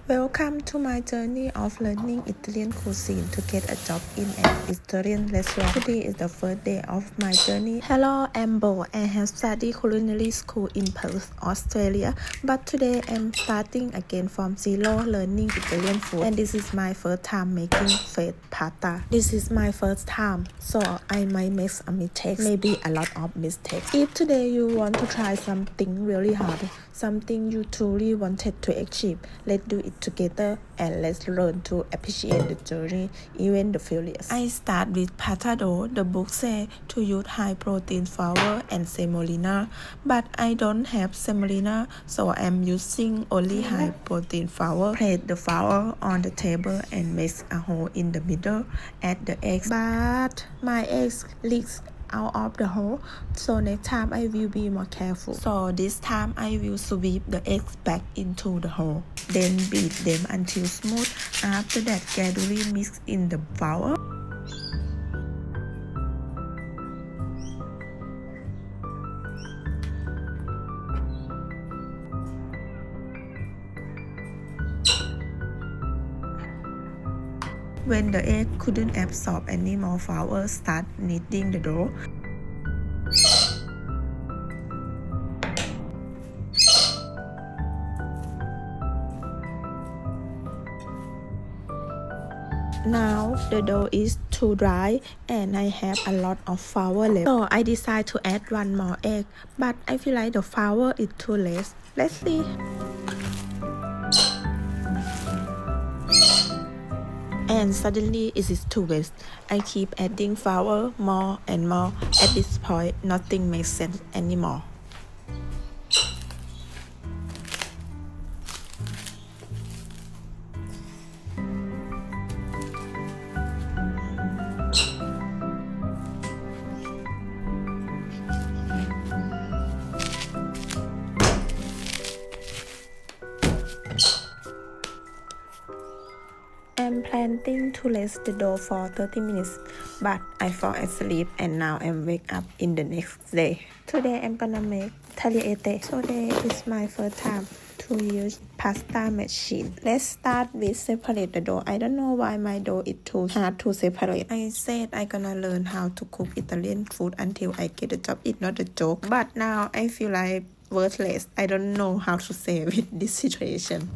Welcome to my journey of learning Italian cuisine to get a job in an Italian restaurant. Today is the first day of my journey. Hello, I'm Bo. I have studied culinary school in Perth, Australia, but today I'm starting again from zero learning Italian food, and this is my first time making fed pasta. This is my first time, so I might make a mistake, maybe a lot of mistakes. If today you want to try something really hard, something you truly wanted to achieve, let's do it together and let's learn to appreciate the journey, even the failures. I start with pasta dough. The book says to use high protein flour and semolina, but I don't have semolina, so I'm using only high protein flour. Place the flour on the table and make a hole in the middle. Add the eggs, but my eggs leaks out of the hole, so next time I will be more careful. So this time I will sweep the eggs back into the hole, then beat them until smooth. After that, gradually mix in the flour. When the egg couldn't absorb any more flour, start kneading the dough. Now the dough is too dry and I have a lot of flour left, so I decide to add one more egg, but I feel like the flour is too less. Let's see. And suddenly it is too wet. I keep adding flour more and more. At this point, nothing makes sense anymore. I'm planning to rest the dough for 30 minutes, but I fall asleep and now I'm wake up in the next day. Today I'm gonna make tagliatelle. Today is my first time to use pasta machine. Let's start with separate the dough. I don't know why my dough is too hard to separate. I said I'm gonna learn how to cook Italian food until I get a job. It's not a joke, but now I feel like worthless. I don't know how to say with this situation.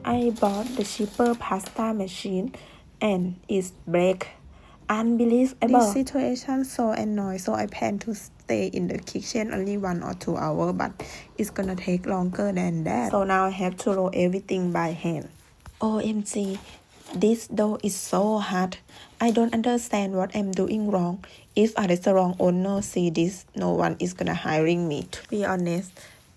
I bought the cheaper pasta machine and it's break. Unbelievable. This situation so annoying, so I plan to stay in the kitchen only 1 or 2 hours, but it's gonna take longer than that. So now I have to roll everything by hand. OMG, this dough is so hard. I don't understand what I'm doing wrong. If a restaurant owner see this, no one is gonna hiring me. To be honest,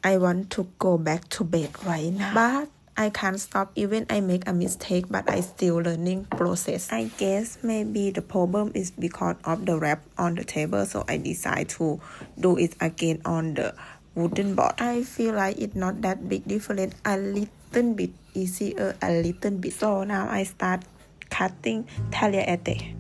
I want to go back to bed right now, but I can't stop even I make a mistake, but I still learning process. I guess maybe the problem is because of the wrap on the table, so I decide to do it again on the wooden board. I feel like it's not that big difference, a little bit easier, a little bit. So now I start cutting tagliatelle.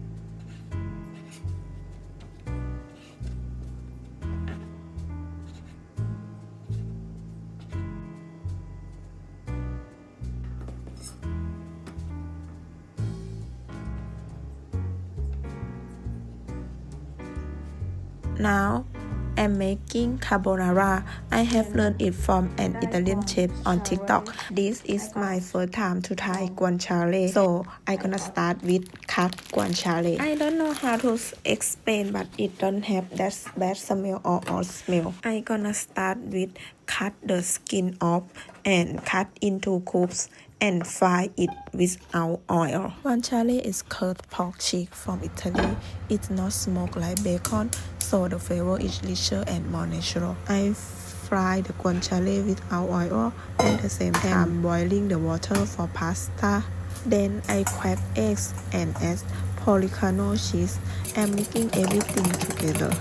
Now I'm making carbonara. I have learned it from an Italian chef on TikTok. This is my first time to try guanciale, so I'm gonna start with cut guanciale. I don't know how to explain, but it don't have that bad smell or odd smell. I'm gonna start with cut the skin off and cut into cubes and fry it without oil. Guanciale is cured pork cheek from Italy. It's not smoked like bacon, so the flavor is richer and more natural. I fry the guanciale without oil at the same time boiling the water for pasta. Then I crack eggs and add Policano cheese. I'm mixing everything together.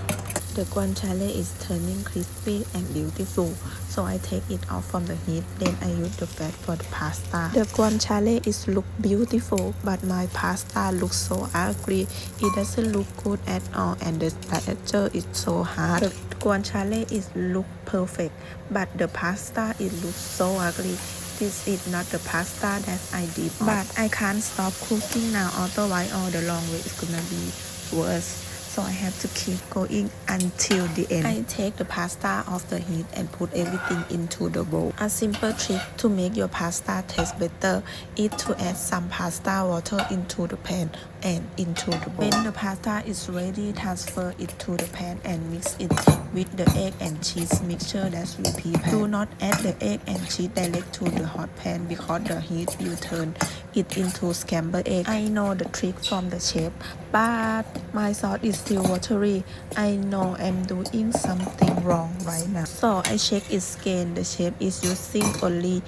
The guanciale is turning crispy and beautiful, so I take it off from the heat. Then I use the fat for the pasta. The guanciale is look beautiful, but my pasta looks so ugly. It doesn't look good at all, and the texture is so hard. The guanciale is look perfect, but the pasta it looks so ugly. This is not the pasta that I did, but I can't stop cooking now, otherwise all the long way is gonna be worse. So I have to keep going until the end. I take the pasta off the heat and put everything into the bowl. A simple trick to make your pasta taste better is to add some pasta water into the pan and into the bowl. When the pasta is ready, transfer it to the pan and mix it with the egg and cheese mixture that we prepared. Do not add the egg and cheese direct to the hot pan because the heat will turn it into scrambled egg. I know the trick from the chef, but my sauce is still watery. I know I'm doing something wrong right now. So I check it again. The chef is using only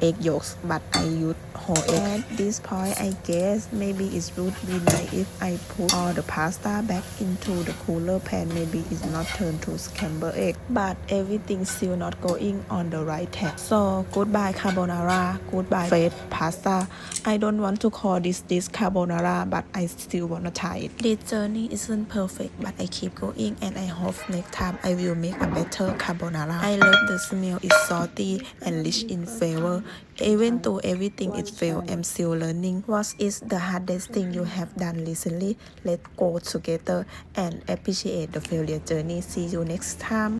egg yolks, but I use whole egg. At this point, I guess maybe it would be nice if I put all the pasta back into the cooler pan. Maybe it's not turned to scrambled egg, but everything still not going on the right track. So goodbye carbonara, goodbye fresh pasta. I don't want to call this dish carbonara, but I still wanna try it. This journey isn't perfect, but I keep going, and I hope next time I will make a better carbonara. I love the smell. It's salty and rich in flavor. Even though everything is failed, I'm still learning. What is the hardest thing you have done recently? Let's go together and appreciate the failure journey. See you next time.